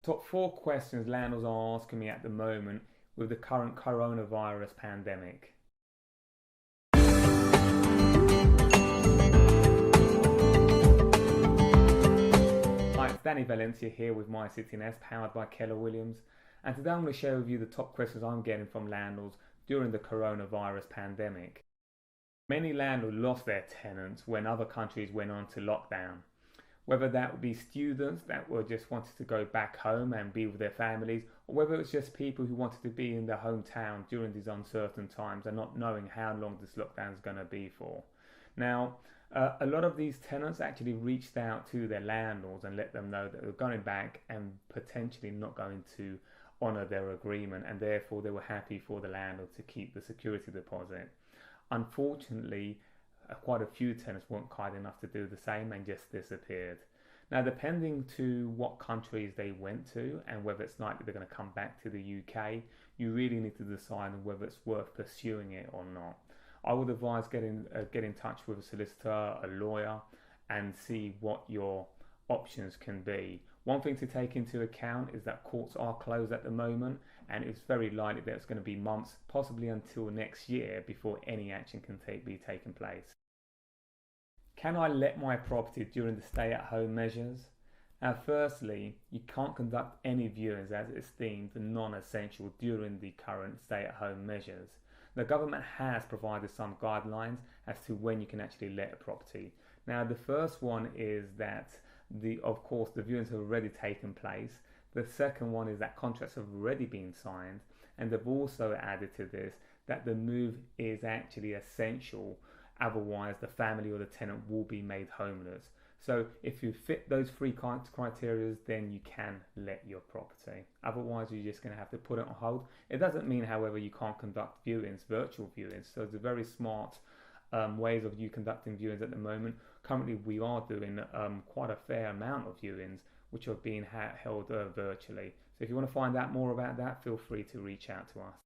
Top 4 questions landlords are asking me at the moment with the current coronavirus pandemic. Hi, it's Danny Valencia here with My City Nest, powered by Keller Williams. And today I'm going to share with you the top questions I'm getting from landlords during the coronavirus pandemic. Many landlords lost their tenants when other countries went on to lockdown. Whether that would be students that were just wanted to go back home and be with their families, or whether it's just people who wanted to be in their hometown during these uncertain times and not knowing how long this lockdown is going to be for. Now, a lot of these tenants actually reached out to their landlords and let them know that they're going back and potentially not going to honour their agreement, and therefore they were happy for the landlord to keep the security deposit. Unfortunately, quite a few tenants weren't kind enough to do the same and just disappeared. Now, depending to what countries they went to and whether it's likely they're going to come back to the UK, you really need to decide on whether it's worth pursuing it or not. I would advise get in touch with a solicitor, a lawyer, and see what your options can be. One thing to take into account is that courts are closed at the moment, and it's very likely that it's going to be months, possibly until next year, before any action can be taken place. Can I let my property during the stay-at-home measures? Now, firstly, you can't conduct any viewings as it's deemed non-essential during the current stay-at-home measures. The government has provided some guidelines as to when you can actually let a property. Now, the first one is that of course the viewings have already taken place. The second one is that contracts have already been signed, and they've also added to this that the move is actually essential, otherwise the family or the tenant will be made homeless. So if you fit those three criteria, then you can let your property. Otherwise, you're just going to have to put it on hold. It doesn't mean, however, you can't conduct viewings, virtual viewings. So it's a very smart ways of you conducting viewings at the moment. Currently, we are doing quite a fair amount of viewings, which are being held virtually. So if you want to find out more about that, feel free to reach out to us.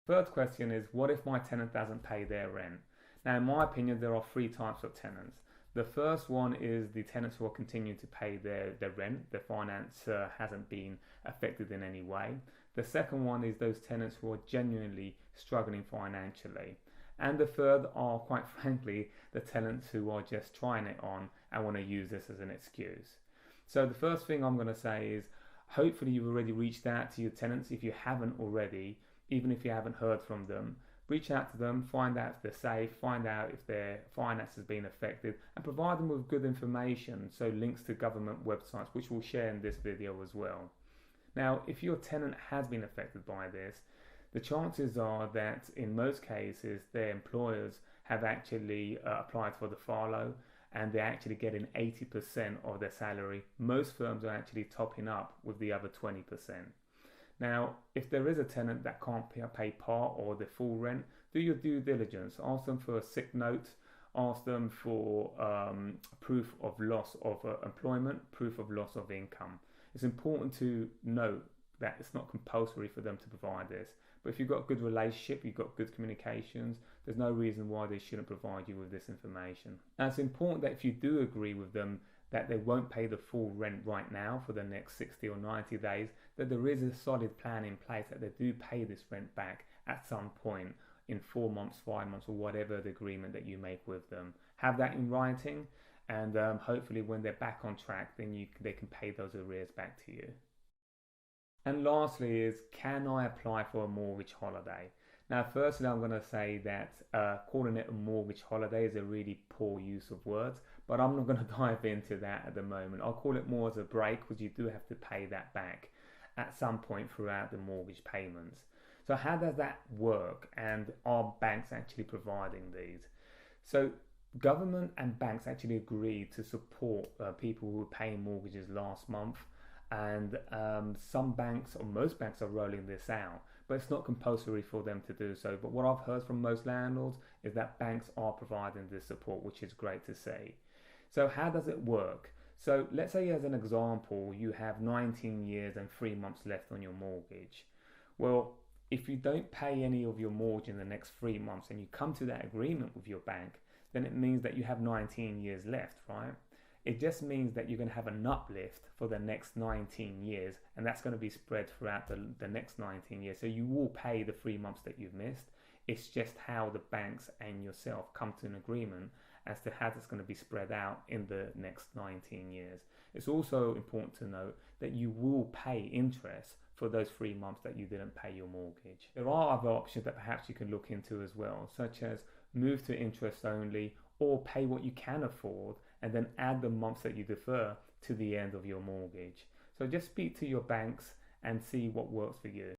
Third question is, what if my tenant doesn't pay their rent? Now, in my opinion, there are 3 types of tenants. The first one is the tenants who are continuing to pay their rent. Their finance hasn't been affected in any way. The second one is those tenants who are genuinely struggling financially. And the third are, quite frankly, the tenants who are just trying it on and want to use this as an excuse. So the first thing I'm going to say is, hopefully you've already reached out to your tenants. If you haven't already, even if you haven't heard from them, reach out to them, find out if they're safe, find out if their finance has been affected, and provide them with good information, so links to government websites, which we'll share in this video as well. Now, if your tenant has been affected by this, the chances are that in most cases their employers have actually applied for the furlough, and they're actually getting 80% of their salary. Most firms are actually topping up with the other 20%. Now, if there is a tenant that can't pay part or the full rent, do your due diligence. Ask them for a sick note, ask them for proof of loss of employment, proof of loss of income. It's important to note that it's not compulsory for them to provide this. But if you've got a good relationship, you've got good communications, there's no reason why they shouldn't provide you with this information. Now, it's important that if you do agree with them that they won't pay the full rent right now for the next 60 or 90 days, that there is a solid plan in place that they do pay this rent back at some point in 4 months, 5 months, or whatever the agreement that you make with them. Have that in writing, and hopefully when they're back on track, then they can pay those arrears back to you. And lastly is, can I apply for a mortgage holiday? Now, firstly, I'm going to say that calling it a mortgage holiday is a really poor use of words, but I'm not going to dive into that at the moment. I'll call it more as a break, because you do have to pay that back at some point throughout the mortgage payments. So how does that work, and are banks actually providing these? So government and banks actually agreed to support people who were paying mortgages last month, and some banks, or most banks, are rolling this out, but it's not compulsory for them to do so. But what I've heard from most landlords is that banks are providing this support, which is great to see. So how does it work? So let's say, as an example, you have 19 years and 3 months left on your mortgage. Well, if you don't pay any of your mortgage in the next 3 months and you come to that agreement with your bank, then it means that you have 19 years left, right? It just means that you're going to have an uplift for the next 19 years, and that's going to be spread throughout the next 19 years. So you will pay the 3 months that you've missed. It's just how the banks and yourself come to an agreement as to how that's going to be spread out in the next 19 years. It's also important to note that you will pay interest for those 3 months that you didn't pay your mortgage. There are other options that perhaps you can look into as well, such as move to interest only, or pay what you can afford and then add the months that you defer to the end of your mortgage. So just speak to your banks and see what works for you.